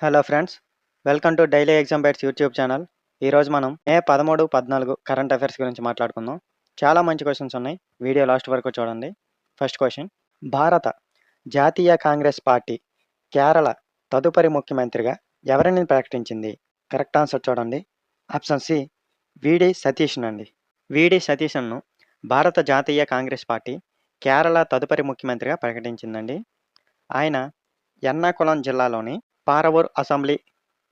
Hello friends, welcome to daily exam bytes YouTube channel. ఈరోజు మనం మే 13, 14 current affairs గురించి మాట్లాడుకుందాం. చాలా మంచి క్వశ్చన్స్ ఉన్నాయి. వీడియో లాస్ట్ వరకు చూడండి. ఫస్ట్ క్వశ్చన్: భారత జాతీయ కాంగ్రెస్ పార్టీ కేరళ తదుపరి ముఖ్యమంత్రిగా ఎవరిని ప్రకటించింది? కరెక్ట్ ఆన్సర్ చూడండి. ఆప్షన్ సి విడి సతీష్ అండి. విడి సతీష్ను భారత జాతీయ కాంగ్రెస్ పార్టీ కేరళ తదుపరి ముఖ్యమంత్రిగా ప్రకటించిందండి. ఆయన ఎర్నాకుళం జిల్లాలోని పారవూర్ అసెంబ్లీ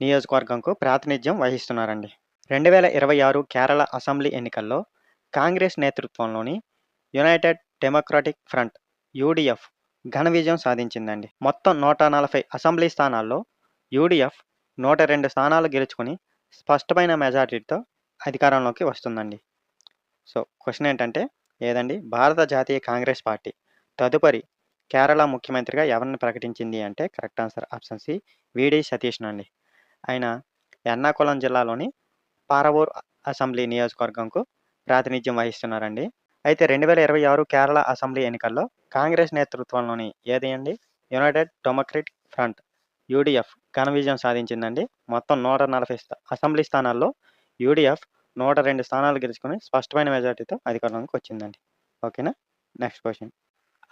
నియోజకవర్గంకు ప్రాతినిధ్యం వహిస్తున్నారండి. 2026 కేరళ అసెంబ్లీ ఎన్నికల్లో కాంగ్రెస్ నేతృత్వంలోని యునైటెడ్ డెమోక్రాటిక్ ఫ్రంట్ యూడిఎఫ్ ఘన విజయం సాధించిందండి. మొత్తం 140 అసెంబ్లీ స్థానాల్లో యూడిఎఫ్ 102 స్థానాలు గెలుచుకుని స్పష్టమైన మెజారిటీతో అధికారంలోకి వస్తుందండి. సో క్వశ్చన్ ఏంటంటే ఏదండి, భారత జాతీయ కాంగ్రెస్ పార్టీ తదుపరి కేరళ ముఖ్యమంత్రిగా ఎవరిని ప్రకటించింది అంటే కరెక్ట్ ఆన్సర్ ఆప్షన్ సి విడి సతీష్ అండి. ఆయన ఎర్నాకుళం జిల్లాలోని పారవూర్ అసెంబ్లీ నియోజకవర్గంకు ప్రాతినిధ్యం వహిస్తున్నారండి. అయితే 2026 కేరళ అసెంబ్లీ ఎన్నికల్లో కాంగ్రెస్ నేతృత్వంలోని ఏది అండి యునైటెడ్ డెమోక్రటిక్ ఫ్రంట్ యూడిఎఫ్ ఘన విజయం సాధించిందండి. మొత్తం 140 అసెంబ్లీ స్థానాల్లో యూడిఎఫ్ 102 స్థానాలు గెలుచుకుని స్పష్టమైన మెజార్టీతో అధికారంలోకి వచ్చిందండి. ఓకేనా. Next question: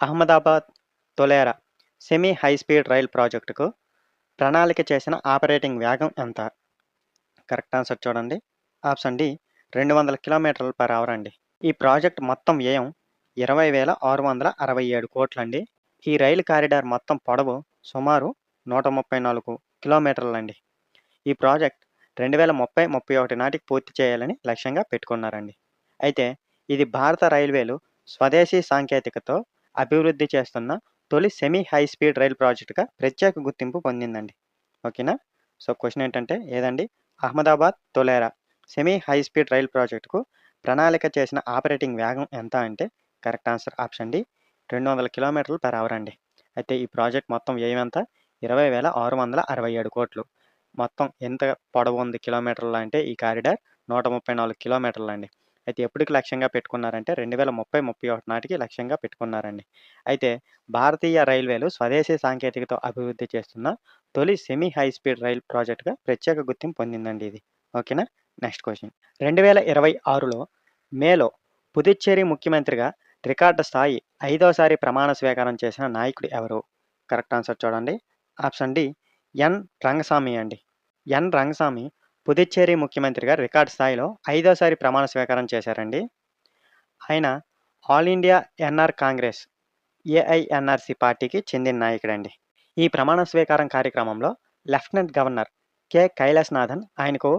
Ahmedabad Dholera semi high speed rail ప్రాజెక్టుకు ప్రణాళిక చేసిన ఆపరేటింగ్ వేగం ఎంత? కరెక్ట్ ఆన్సర్ చూడండి. ఆప్షన్ డి 200 km/h అండి. ఈ ప్రాజెక్ట్ మొత్తం వ్యయం 20,667 కోట్లండి. ఈ రైలు కారిడార్ మొత్తం పొడవు సుమారు 134 కిలోమీటర్లండి. ఈ ప్రాజెక్ట్ 2030-31 నాటికి పూర్తి చేయాలని లక్ష్యంగా పెట్టుకున్నారండి. అయితే ఇది భారత రైల్వేలు స్వదేశీ సాంకేతికతో అభివృద్ధి చేస్తున్న తొలి సెమీ హై స్పీడ్ రైల్ ప్రాజెక్టుగా ప్రత్యేక గుర్తింపు పొందిందండి. ఓకేనా. సో క్వశ్చన్ ఏంటంటే ఏదండి, Ahmedabad Dholera semi high speed rail ప్రాజెక్టుకు ప్రణాళిక చేసిన ఆపరేటింగ్ వేగం ఎంత అంటే correct answer option D 200 km/h అండి. అయితే ఈ ప్రాజెక్ట్ మొత్తం వ్యయం ఎంత? 20,667 కోట్లు. మొత్తం ఎంత పొడవు ఉంది కిలోమీటర్లు అంటే ఈ కారిడార్ 134 కిలోమీటర్లు అండి. అయితే ఎప్పటికి లక్ష్యంగా పెట్టుకున్నారంటే 2030-31 నాటికి లక్ష్యంగా పెట్టుకున్నారండి. అయితే భారతీయ రైల్వేలు స్వదేశీ సాంకేతికతో అభివృద్ధి చేస్తున్న తొలి సెమీ హై స్పీడ్ రైల్ ప్రాజెక్టుగా ప్రత్యేక గుర్తింపు పొందిందండి ఇది. ఓకేనా. నెక్స్ట్ క్వశ్చన్: 2026లో మేలో పుదుచ్చేరి ముఖ్యమంత్రిగా రికార్డు స్థాయి 5వసారి ప్రమాణ స్వీకారం చేసిన నాయకుడు ఎవరు? కరెక్ట్ ఆన్సర్ చూడండి. ఆప్షన్ డి ఎన్ రంగస్వామి అండి. ఎన్ రంగస్వామి పుదుచ్చేరి ముఖ్యమంత్రిగా రికార్డు స్థాయిలో 5వసారి ప్రమాణ స్వీకారం చేశారండి. ఆయన ఆల్ ఇండియా ఎన్ఆర్ కాంగ్రెస్ ఏఐఎన్ఆర్సి పార్టీకి చెందిన నాయకుడండి. ఈ ప్రమాణ స్వీకారం కార్యక్రమంలో లెఫ్టినెంట్ గవర్నర్ కె కైలాసనాథన్ ఆయనకు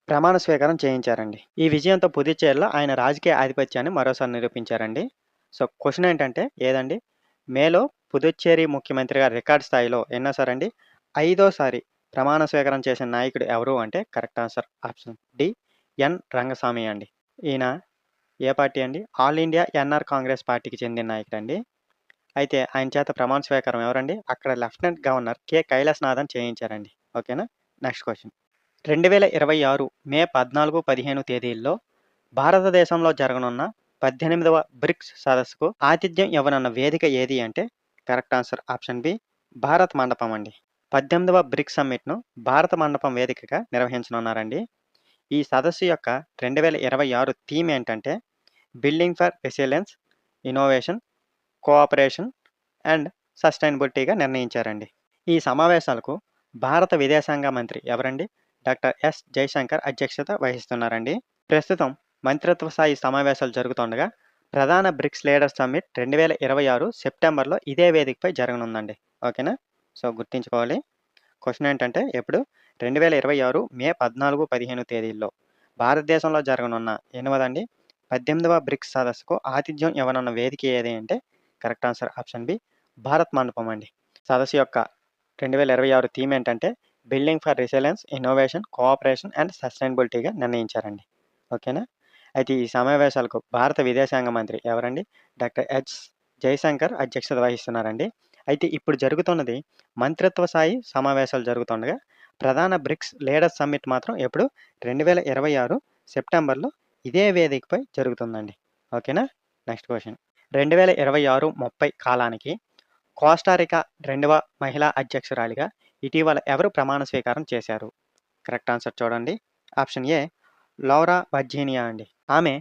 ప్రమాణ స్వీకారం చేయించారండి. ఈ విజయంతో పుదుచ్చేరిలో ఆయన రాజకీయ ఆధిపత్యాన్ని మరోసారి నిరూపించారండి. సో క్వశ్చన్ ఏంటంటే ఏదండి, మేలో పుదుచ్చేరి ముఖ్యమంత్రిగా రికార్డ్ స్థాయిలో ఎన్నోసారండి 5వసారి ప్రమాణ స్వీకారం చేసిన నాయకుడు ఎవరు అంటే కరెక్ట్ ఆన్సర్ ఆప్షన్ డి ఎన్ రంగస్వామి అండి. ఈయన ఏ పార్టీ అండి? ఆల్ ఇండియా ఎన్ఆర్ కాంగ్రెస్ పార్టీకి చెందిన నాయకుడండి. అయితే ఆయన చేత ప్రమాణ స్వీకారం ఎవరండి? అక్కడ లెఫ్టినెంట్ గవర్నర్ కె కైలాసనాథన్ చేయించారండి. ఓకేనా. నెక్స్ట్ క్వశ్చన్: 2026 మే 14, 15 తేదీల్లో భారతదేశంలో జరగనున్న 18వ బ్రిక్స్ సదస్సుకు ఆతిథ్యం ఇవ్వనున్న వేదిక ఏది అంటే correct answer option B Bharat Mandapam అండి. 18వ బ్రిక్స్ సమ్మిట్ను భారత మండపం వేదికగా నిర్వహించనున్నారండి. ఈ సదస్సు యొక్క 2026 థీమ్ ఏంటంటే building for resilience, innovation, cooperation and సస్టైనబిలిటీగా నిర్ణయించారండి. ఈ సమావేశాలకు భారత విదేశాంగ మంత్రి ఎవరండి? డాక్టర్ ఎస్ జయశంకర్ అధ్యక్షత వహిస్తున్నారండి. ప్రస్తుతం మంత్రిత్వ స్థాయి సమావేశాలు జరుగుతుండగా ప్రధాన బ్రిక్స్ లీడర్స్ సమ్మిట్ 2026 సెప్టెంబర్లో ఇదే వేదికపై జరగనుందండి. ఓకేనా. సో గుర్తుంచుకోవాలి. క్వశ్చన్ ఏంటంటే ఎప్పుడు 2026 మే 14, 15 తేదీల్లో భారతదేశంలో జరగనున్న 18వ బ్రిక్స్ సదస్సుకు ఆతిథ్యం ఇవ్వనున్న వేదిక ఏది అంటే correct answer option B Bharat Mandapam అండి. సదస్సు యొక్క 2026 థీమ్ ఏంటంటే building for resilience, innovation, cooperation and సస్టైనబిలిటీగా నిర్ణయించారండి. ఓకేనా. అయితే ఈ సమావేశాలకు భారత విదేశాంగ మంత్రి ఎవరండి? డాక్టర్ ఎస్ జయశంకర్ అధ్యక్షత వహిస్తున్నారండి. అయితే ఇప్పుడు జరుగుతున్నది మంత్రిత్వ స్థాయి సమావేశాలు జరుగుతుండగా ప్రధాన బ్రిక్స్ లీడర్స్ సమ్మిట్ మాత్రం ఎప్పుడు 2026 సెప్టెంబర్లో ఇదే వేదికపై జరుగుతుందండి. ఓకేనా. నెక్స్ట్ క్వశ్చన్: 2026-30 కాలానికి కోస్టారికా 2వ మహిళా అధ్యక్షురాలిగా ఇటీవల ఎవరు ప్రమాణ స్వీకారం చేశారు? కరెక్ట్ ఆన్సర్ చూడండి. ఆప్షన్ ఏ లౌరా వర్జీనియా అండి. ఆమె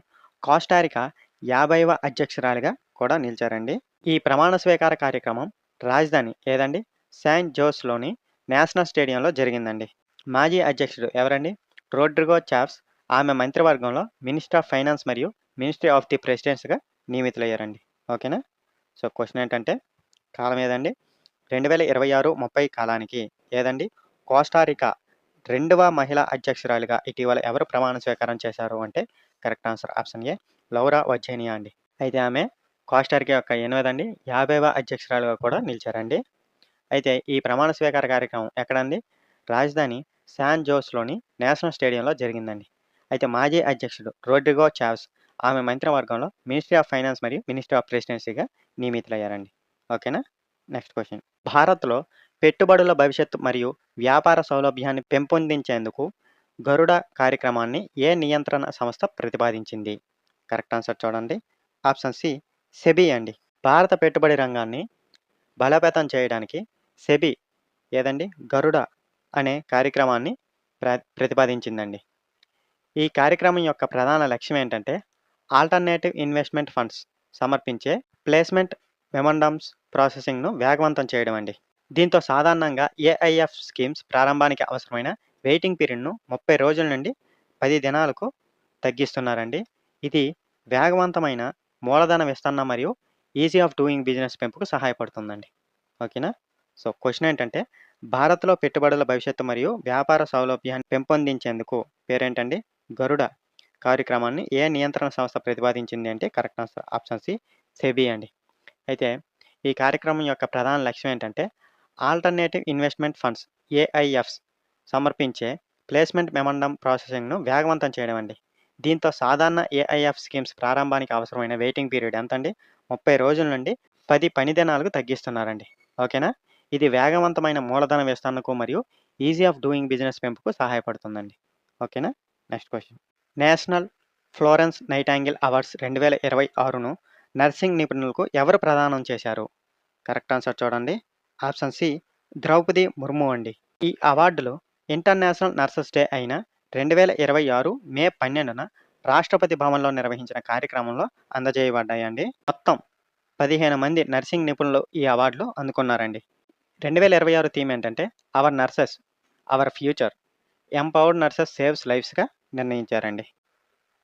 కోస్టారికా 50వ అధ్యక్షురాలిగా కూడా నిలిచారండి. ఈ ప్రమాణ స్వీకార కార్యక్రమం రాజధాని ఏదండి? శాన్ జోస్‌లోని నేషనల్ స్టేడియంలో జరిగిందండి. మాజీ అధ్యక్షుడు ఎవరండి? రోడ్రిగో చావ్స్. ఆమె మంత్రివర్గంలో మినిస్టర్ ఆఫ్ ఫైనాన్స్ మరియు మినిస్ట్రీ ఆఫ్ ది ప్రెసిడెన్స్‌గా నియమితులయ్యారండి. ఓకేనా? సో, క్వెషన్ ఏంటంటే కాలం ఏదండి? 2026-30 కాలానికి ఏదండి? కోస్టారికా 2వ మహిళా అధ్యక్షురాలిగా ఇటీవల ఎవరు ప్రమాణ స్వీకారం చేశారు అంటే correct answer option A Laura Virginia అండి. అయితే ఆమె కోస్టారికా యొక్క 50వ అధ్యక్షురాలిగా కూడా నిలిచారండి. అయితే ఈ ప్రమాణ స్వీకార కార్యక్రమం ఎక్కడండి? రాజధాని శాన్ జోస్‌లోని నేషనల్ స్టేడియంలో జరిగిందండి. అయితే మాజీ అధ్యక్షుడు రోడ్రిగో చావ్స్ ఆమె మంత్రివర్గంలో మినిస్ట్రీ ఆఫ్ ఫైనాన్స్ మరియు మినిస్ట్రీ ఆఫ్ ప్రెసిడెన్సీగా నియమితులయ్యారండి. ఓకేనా? Next question. భారత్‌లో పెట్టుబడుల భవిష్యత్తు మరియు వ్యాపార సౌలభ్యాన్ని పెంపొందించేందుకు గరుడ కార్యక్రమాన్ని ఏ నియంత్రణ సంస్థ ప్రతిపాదించింది? కరెక్ట్ ఆన్సర్ చూడండి. ఆప్షన్ సి సెబీ అండి. భారత పెట్టుబడి రంగాన్ని బలోపేతం చేయడానికి సెబీ ఏదండి? గరుడ అనే కార్యక్రమాన్ని ప్రతిపాదించిందండి. ఈ కార్యక్రమం యొక్క ప్రధాన లక్ష్యం ఏంటంటే ఆల్టర్నేటివ్ ఇన్వెస్ట్మెంట్ ఫండ్స్ సమర్పించే ప్లేస్మెంట్ మెమోరాండమ్స్ ప్రాసెసింగ్‌ను వేగవంతం చేయడం అండి. దీంతో సాధారణంగా ఏఐఎఫ్ స్కీమ్స్ ప్రారంభానికి అవసరమైన వెయిటింగ్ పీరియడ్‌ను 30 రోజుల నుండి 10 దినాలకు తగ్గిస్తున్నారండి. ఇది వేగవంతమైన మూలధన విస్తరణ మరియు ఈజీ ఆఫ్ డూయింగ్ బిజినెస్ పెంపుకు సహాయపడుతుందండి. ఓకేనా? సో, క్వెషన్ ఏంటంటే భారత్‌లో పెట్టుబడుల భవిష్యత్తు మరియు వ్యాపార సౌలభ్యాన్ని పెంపొందించేందుకు పేరేంటండి? గరుడ కార్యక్రమాన్ని ఏ నియంత్రణ సంస్థ ప్రతిపాదించింది అంటే correct answer option C SEBI అండి. అయితే ఈ కార్యక్రమం యొక్క ప్రధాన లక్ష్యం ఏంటంటే ఆల్టర్నేటివ్ ఇన్వెస్ట్మెంట్ ఫండ్స్ ఏఐఎఫ్స్ సమర్పించే ప్లేస్మెంట్ మెమోరాండం ప్రాసెసింగ్‌ను వేగవంతం చేయడం అండి. దీంతో సాధారణ ఏఐఎఫ్ స్కీమ్స్ ప్రారంభానికి అవసరమైన వెయిటింగ్ పీరియడ్ ఎంతండి? 30 రోజుల నుండి 10 పని దినాలకు తగ్గిస్తున్నారండి. ఓకేనా? ఇది వేగవంతమైన మూలధన విస్తరణకు మరియు ఈజీ ఆఫ్ డూయింగ్ బిజినెస్ పెంపుకు సహాయపడుతుందండి. ఓకేనా? Next question. National Florence Nightingale awards 2026ను నర్సింగ్ నిపుణులకు ఎవరు ప్రదానం చేశారు? కరెక్ట్ ఆన్సర్ చూడండి. ఆప్షన్ సి ద్రౌపది ముర్ము అండి. ఈ అవార్డులు ఇంటర్నేషనల్ నర్సెస్ డే అయిన 2026 మే 12న రాష్ట్రపతి భవన్‌లో నిర్వహించిన కార్యక్రమంలో అందజేయబడ్డాయండి. మొత్తం 15 మంది నర్సింగ్ నిపుణులు ఈ అవార్డులు అందుకున్నారండి. 2026 థీమ్ ఏంటంటే our nurses our future empowered nurses saves లైఫ్స్‌గా నిర్ణయించారండి.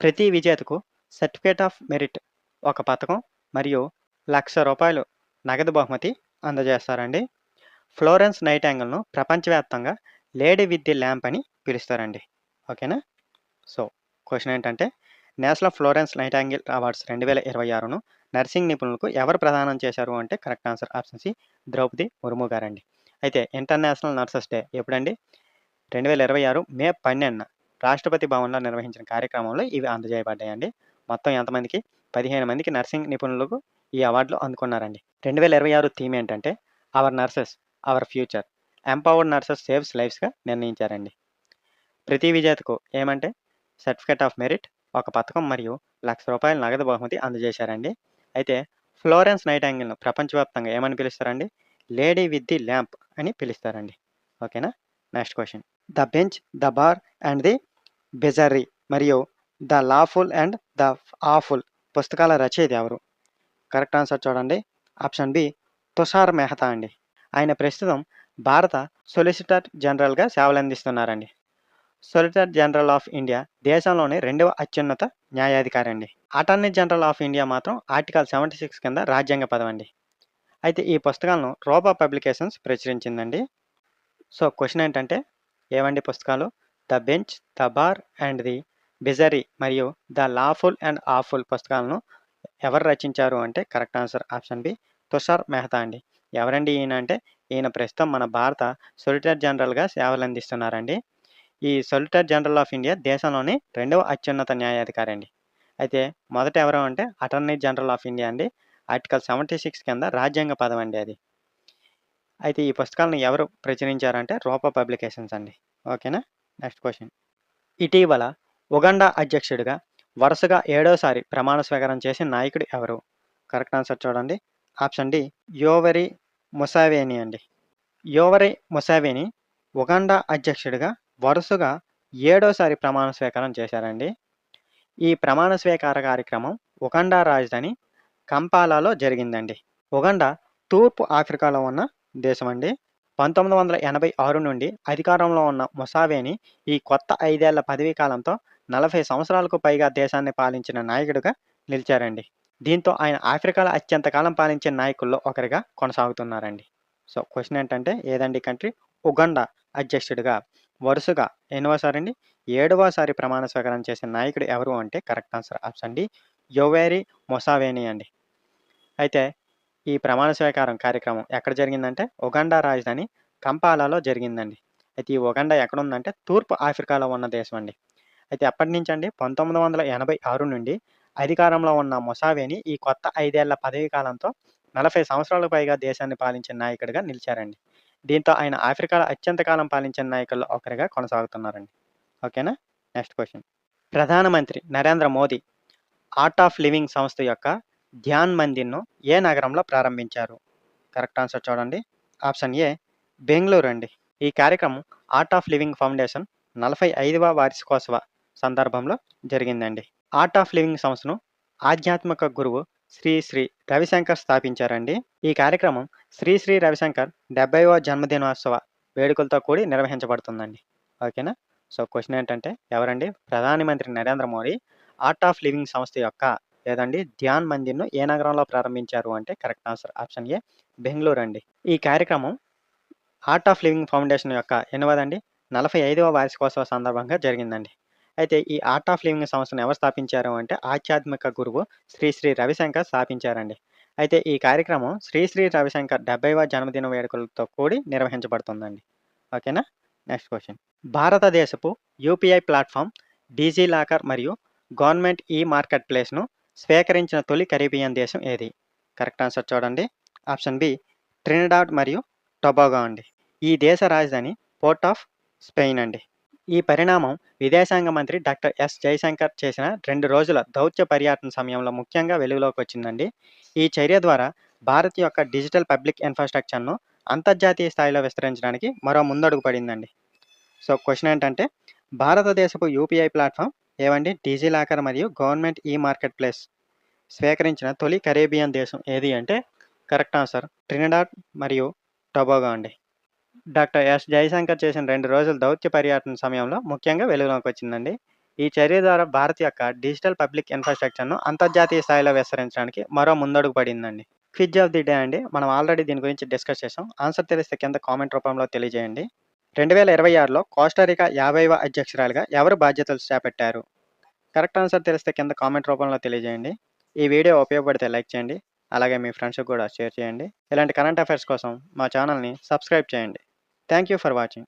ప్రతి విజేతకు సర్టిఫికేట్ ఆఫ్ మెరిట్, ఒక పతకం మరియు రూ. 1,00,000 నగదు బహుమతి అందజేస్తారండి. ఫ్లోరెన్స్ నైటింగేల్‌ను ప్రపంచవ్యాప్తంగా లేడీ విత్ ది ల్యాంప్ అని పిలుస్తారండి. ఓకేనా? సో, క్వెషన్ ఏంటంటే నేషనల్ ఫ్లోరెన్స్ నైటింగేల్ అవార్డ్స్ 2026ను నర్సింగ్ నిపుణులకు ఎవరు ప్రదానం చేశారు అంటే correct answer option C Draupadi Murmu గారండి. అయితే ఇంటర్నేషనల్ నర్సెస్ డే ఎప్పుడండి? 2026 మే 12న రాష్ట్రపతి భవన్‌లో నిర్వహించిన కార్యక్రమంలో ఇవి అందజేయబడ్డాయండి. మొత్తం ఎంతమందికి? 15 మందికి నర్సింగ్ నిపుణులకు ఈ అవార్డులు అందుకున్నారండి. 2026 థీమ్ ఏంటంటే our nurses our future empowered nurses saves లైఫ్స్‌గా నిర్ణయించారండి. ప్రతి విజేతకు ఏమంటే సర్టిఫికేట్ ఆఫ్ మెరిట్, ఒక పతకం మరియు రూ. 1,00,000 నగదు బహుమతి అందజేశారండి. అయితే ఫ్లోరెన్స్ నైటింగేల్‌ను ప్రపంచవ్యాప్తంగా ఏమని పిలుస్తారండి? లేడీ విత్ ది ల్యాంప్ అని పిలుస్తారండి. ఓకేనా? Next question. The bench, the bar and the bizarre మరియు the lawful and the awful పుస్తకాల రచయిత ఎవరు? కరెక్ట్ ఆన్సర్ చూడండి. ఆప్షన్ బి తుషార్ మెహతా అండి. ఆయన ప్రస్తుతం భారత సొలిసిటర్ జనరల్‌గా సేవలందిస్తున్నారండి. సొలిసిటర్ జనరల్ ఆఫ్ ఇండియా దేశంలోని 2వ అత్యున్నత న్యాయాధికారి అండి. అటార్నీ జనరల్ ఆఫ్ ఇండియా మాత్రం ఆర్టికల్ 76 కింద రాజ్యాంగ పదవండి. అయితే ఈ పుస్తకాలను రోబా పబ్లికేషన్స్ ప్రచురించిందండి. సో, క్వెషన్ ఏంటంటే ఏవండి పుస్తకాలు? The bench, the bar and the bizarre మరియు ద లాఫుల్ అండ్ ఆఫుల్ పుస్తకాలను ఎవరు రచించారు అంటే correct answer option B Tushar Mehta అండి. ఎవరండి ఈయన అంటే ఈయన ప్రస్తుతం మన భారత సొలిసిటర్ జనరల్‌గా సేవలందిస్తున్నారండి. ఈ సొలిసిటర్ జనరల్ ఆఫ్ ఇండియా దేశంలోని 2వ అత్యున్నత న్యాయాధికారి అండి. అయితే మొదట ఎవరు అంటే అటార్నీ జనరల్ ఆఫ్ ఇండియా అండి. ఆర్టికల్ 76 కింద రాజ్యాంగ పదవండి అది. అయితే ఈ పుస్తకాలను ఎవరు ప్రచురించారంటే రోబా పబ్లికేషన్స్ అండి. ఓకేనా? Next question. ఇటీవల ఉగాండా అధ్యక్షుడిగా వరుసగా 7వసారి ప్రమాణ స్వీకారం చేసిన నాయకుడు ఎవరు? కరెక్ట్ ఆన్సర్ చూడండి. ఆప్షన్ డి యోవెరీ ముసావేని అండి. యోవరీ ముసావేని ఉగాండా అధ్యక్షుడిగా వరుసగా 7వ సారి ప్రమాణ స్వీకారం చేశారండి. ఈ ప్రమాణ స్వీకార కార్యక్రమం ఉగాండా రాజధాని కంపాలాలో జరిగిందండి. ఉగాండా తూర్పు ఆఫ్రికాలో ఉన్న దేశమండి. 1986 నుండి అధికారంలో ఉన్న ముసావేని ఈ కొత్త 5 ఏళ్ల పదవీ కాలంతో 40 సంవత్సరాలకు పైగా దేశాన్ని పాలించిన నాయకుడిగా నిలిచారండి. దీంతో ఆయన ఆఫ్రికాలో అత్యంత కాలం పాలించిన నాయకుల్లో ఒకరిగా కొనసాగుతున్నారండి. సో క్వశ్చన్ ఏంటంటే ఏదండి కంట్రీ? ఉగాండా అధ్యక్షుడిగా వరుసగా ఎన్నోసారి అండి? 7వ సారి ప్రమాణ స్వీకారం చేసిన నాయకుడు ఎవరు అంటే correct answer option D Yoweri Museveni అండి. అయితే ఈ ప్రమాణ స్వీకారం కార్యక్రమం ఎక్కడ జరిగిందంటే ఉగాండా రాజధాని కంపాలాలో జరిగిందండి. అయితే ఈ ఉగాండా ఎక్కడుందంటే తూర్పు ఆఫ్రికాలో ఉన్న దేశం అండి. అయితే ఎప్పటి నుంచి అండి? 1986 నుండి అధికారంలో ఉన్న ముసావేని ఈ కొత్త 5 ఏళ్ల పదవీ కాలంతో 40 సంవత్సరాలకు పైగా దేశాన్ని పాలించిన నాయకుడిగా నిలిచారండి. దీంతో ఆయన ఆఫ్రికాలో అత్యంత కాలం పాలించిన నాయకుల్లో ఒకరిగా కొనసాగుతున్నారండి. ఓకేనా? Next question. ప్రధానమంత్రి Narendra Modi art of living సంస్థ యొక్క ధ్యాన్ మందిర్‌ను ఏ నగరంలో ప్రారంభించారు? కరెక్ట్ ఆన్సర్ చూడండి. ఆప్షన్ ఏ బెంగుళూరు అండి. ఈ కార్యక్రమం ఆర్ట్ ఆఫ్ లివింగ్ ఫౌండేషన్ 45వ వార్షికోత్సవ సందర్భంలో జరిగిందండి. ఆర్ట్ ఆఫ్ లివింగ్ సంస్థను ఆధ్యాత్మిక గురువు శ్రీ శ్రీ రవిశంకర్ స్థాపించారండి. ఈ కార్యక్రమం శ్రీ శ్రీ రవిశంకర్ 70వ జన్మదినోత్సవ వేడుకలతో కూడి నిర్వహించబడుతుందండి. ఓకేనా? సో క్వశ్చన్ ఏంటంటే ఎవరండి? ప్రధానమంత్రి Narendra Modi art of living సంస్థ యొక్క ఏదండి ధ్యాన్ మందిర్‌ను ఏ నగరంలో ప్రారంభించారు అంటే correct answer option A Bengaluru అండి. ఈ కార్యక్రమం ఆర్ట్ ఆఫ్ లివింగ్ ఫౌండేషన్ యొక్క ఎన్నవదండి 45వ వార్షికోత్సవ సందర్భంగా జరిగిందండి. అయితే ఈ ఆర్ట్ ఆఫ్ లివింగ్ సంస్థను ఎవరు స్థాపించారు అంటే ఆధ్యాత్మిక గురువు శ్రీ శ్రీ రవిశంకర్ స్థాపించారండి. అయితే ఈ కార్యక్రమం శ్రీ శ్రీ రవిశంకర్ 70వ జన్మదిన వేడుకలతో కూడి నిర్వహించబడుతుందండి. ఓకేనా? Next question. భారతదేశపు యూపీఐ ప్లాట్ఫామ్ డిజిలాకర్ మరియు గవర్నమెంట్ ఈ మార్కెట్ ప్లేస్‌ను స్వీకరించిన తొలి కరీబియన్ దేశం ఏది? కరెక్ట్ ఆన్సర్ చూడండి. ఆప్షన్ బి ట్రినిడాడ్ మరియు టొబాగో అండి. ఈ దేశ రాజధాని పోర్ట్ ఆఫ్ స్పెయిన్ అండి. ఈ పరిణామం విదేశాంగ మంత్రి డాక్టర్ ఎస్ జయశంకర్ చేసిన 2 రోజుల దౌత్య పర్యటన సమయంలో ముఖ్యంగా వెలుగులోకి వచ్చిందండి. ఈ చర్య ద్వారా భారత్ యొక్క డిజిటల్ పబ్లిక్ ఇన్‌ఫ్రాస్ట్రక్చర్‌ను అంతర్జాతీయ స్థాయిలో విస్తరించడానికి మరో ముందడుగు పడిందండి. సో క్వశ్చన్ ఏంటంటే భారతదేశపు యూపీఐ ప్లాట్ఫామ్ ఏవండి డిజిలాకర్ మరియు గవర్నమెంట్ ఈ మార్కెట్ ప్లేస్ స్వీకరించిన తొలి కరేబియన్ దేశం ఏది అంటే కరెక్ట్ ఆన్సర్ ట్రినిడాడ్ మరియు టొబాగో అండి. డాక్టర్ ఎస్ జయశంకర్ చేసిన 2 రోజుల దౌత్య పర్యటన సమయంలో ముఖ్యంగా వెలుగులోకి వచ్చిందండి. ఈ చర్య ద్వారా భారత్ యొక్క డిజిటల్ పబ్లిక్ ఇన్‌ఫ్రాస్ట్రక్చర్‌ను అంతర్జాతీయ స్థాయిలో విస్తరించడానికి మరో ముందడుగు పడిందండి. క్విజ్ ఆఫ్ ది డే అండి. మనం ఆల్రెడీ దీని గురించి డిస్కస్ చేసాం. ఆన్సర్ తెలిస్తే కింద కామెంట్ రూపంలో తెలియజేయండి. 2026లో కోస్టారికా 50వ అధ్యక్షురాలిగా ఎవరు బాధ్యతలు చేపట్టారు? కరెక్ట్ ఆన్సర్ తెలిస్తే కింద కామెంట్ రూపంలో తెలియజేయండి. ఈ వీడియో ఉపయోగపడితే లైక్ చేయండి. అలాగే మీ ఫ్రెండ్స్‌కి కూడా షేర్ చేయండి. ఇలాంటి కరెంట్ అఫైర్స్ కోసం మా ఛానల్‌ని సబ్స్క్రైబ్ చేయండి. Thank you for watching.